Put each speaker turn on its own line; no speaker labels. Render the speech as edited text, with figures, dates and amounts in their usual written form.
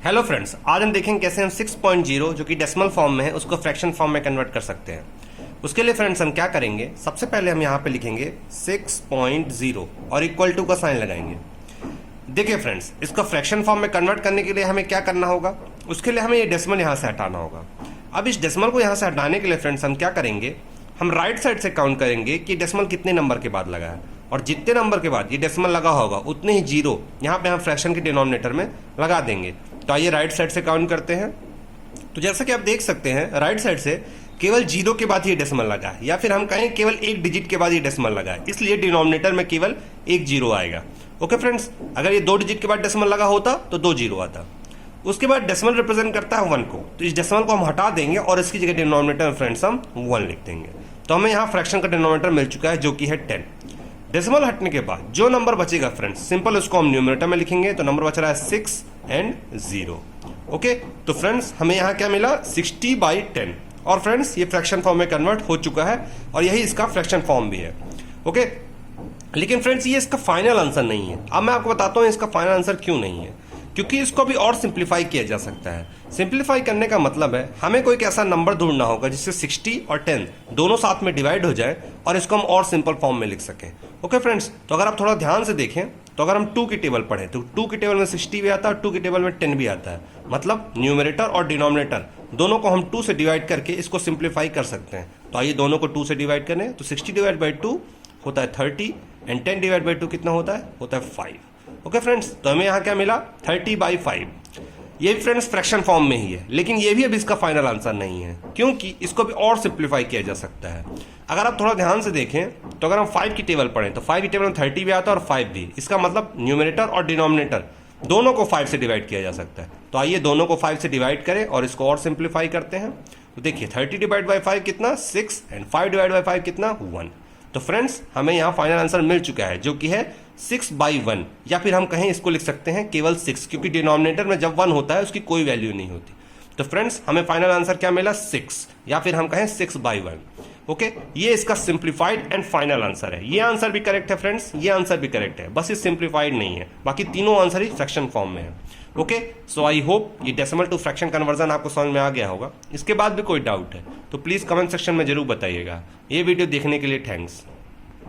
Hello friends, आज हम देखेंगे कैसे हम 6.0 जो कि डेसिमल फॉर्म में है उसको फ्रैक्शन फॉर्म में कन्वर्ट कर सकते हैं। उसके लिए फ्रेंड्स हम क्या करेंगे, सबसे पहले हम यहाँ पे लिखेंगे 6.0 और इक्वल टू का साइन लगाएंगे। देखिए फ्रेंड्स, इसको फ्रैक्शन फॉर्म में कन्वर्ट करने के लिए हमें क्या करना होगा, उसके लिए हमें ये डेसिमल यहाँ से हटाना होगा। अब इस डेसिमल को यहाँ से हटाने के लिए फ्रेंड्स हम क्या करेंगे, हम राइट साइड से काउंट करेंगे कि डेसिमल कितने नंबर के बाद लगा है, और जितने नंबर के बाद ये डेसिमल लगा होगा उतने ही जीरो यहाँ पे हम फ्रैक्शन के डिनोमिनेटर में लगा देंगे। तो आइए राइट साइड से काउंट करते हैं। तो जैसा कि आप देख सकते हैं, राइट साइड से केवल जीरो के बाद ये डेसिमल लगा है, या फिर हम कहें केवल एक डिजिट के बाद ये डेसिमल लगा है, इसलिए डिनोमिनेटर में केवल एक जीरो आएगा। ओके फ्रेंड्स, अगर ये दो डिजिट के बाद डेसिमल लगा होता तो दो जीरो आता। उसके बाद डेसिमल रिप्रेजेंट करता है 1 को, तो इस डेसिमल को हम हटा देंगे और इसकी जगह डिनोमिनेटर में फ्रेंड्स हम 1 लिख देंगे। तो हमें यहाँ फ्रैक्शन का डिनोमिनेटर मिल चुका है जो कि है 10। डेसिमल हटने के बाद जो नंबर बचेगा फ्रेंड्स, सिंपल उसको हम न्यूमरेटर में लिखेंगे। तो नंबर बच रहा है 6 एंड 0। ओके, तो फ्रेंड्स हमें यहाँ क्या मिला, 60/10। और फ्रेंड्स ये फ्रैक्शन फॉर्म में कन्वर्ट हो चुका है और यही इसका फ्रैक्शन फॉर्म भी है। ओके, लेकिन फ्रेंड्स ये इसका फाइनल आंसर नहीं है। अब मैं आपको बताता हूँ इसका फाइनल आंसर क्यों नहीं है, क्योंकि इसको भी और सिंप्लीफाई किया जा सकता है। सिंप्लीफाई करने का मतलब है हमें कोई एक ऐसा नंबर ढूंढना होगा जिससे 60 और 10 दोनों साथ में डिवाइड हो जाए और इसको हम और सिंपल फॉर्म में लिख सकें। ओके फ्रेंड्स, तो अगर आप थोड़ा ध्यान से देखें तो अगर हम 2 की टेबल पढ़ें तो 2 की टेबल में 60 भी आता है और 2 की टेबल में 10 भी आता है। मतलब न्यूमरेटर और डिनोमिनेटर दोनों को हम 2 से डिवाइड करके इसको सिंप्लीफाई कर सकते हैं। तो आइए दोनों को 2 से डिवाइड करें, तो 60/2 होता है 30 एंड 10/2 कितना होता है 5। ओके फ्रेंड्स, तो हमें यहाँ क्या मिला 30/5। ये फ्रेंड्स फ्रैक्शन फॉर्म में ही है, लेकिन ये भी अब इसका फाइनल आंसर नहीं है, क्योंकि इसको भी और सिंप्लीफाई किया जा सकता है। अगर आप थोड़ा ध्यान से देखें तो अगर हम 5 की टेबल पढ़ें तो 5 की टेबल में 30 भी आता है और 5 भी। इसका मतलब न्यूमरेटर और डिनोमिनेटर दोनों को 5 से डिवाइड किया जा सकता है। तो आइए दोनों को 5 से डिवाइड करें और इसको और सिंप्लीफाई करते हैं। तो देखिए 30/5 कितना 6 एंड 5/5 कितना 1। तो फ्रेंड्स हमें यहाँ फाइनल आंसर मिल चुका है जो कि है 6/1, या फिर हम कहें इसको लिख सकते हैं केवल 6, क्योंकि डिनोमिनेटर में जब 1 होता है उसकी कोई वैल्यू नहीं होती। तो फ्रेंड्स हमें फाइनल आंसर क्या मिला 6, या फिर हम कहें 6/1। ओके, ये इसका सिंप्लीफाइड एंड फाइनल आंसर है। ये आंसर भी करेक्ट है फ्रेंड्स, ये आंसर भी करेक्ट है, बस ये सिंप्लीफाइड नहीं है, बाकी तीनों आंसर ही फ्रैक्शन फॉर्म में है। ओके, सो आई होप ये डेसिमल टू फ्रैक्शन कन्वर्जन आपको समझ में आ गया होगा। इसके बाद भी कोई डाउट है तो प्लीज कमेंट सेक्शन में जरूर बताइएगा। ये वीडियो देखने के लिए थैंक्स।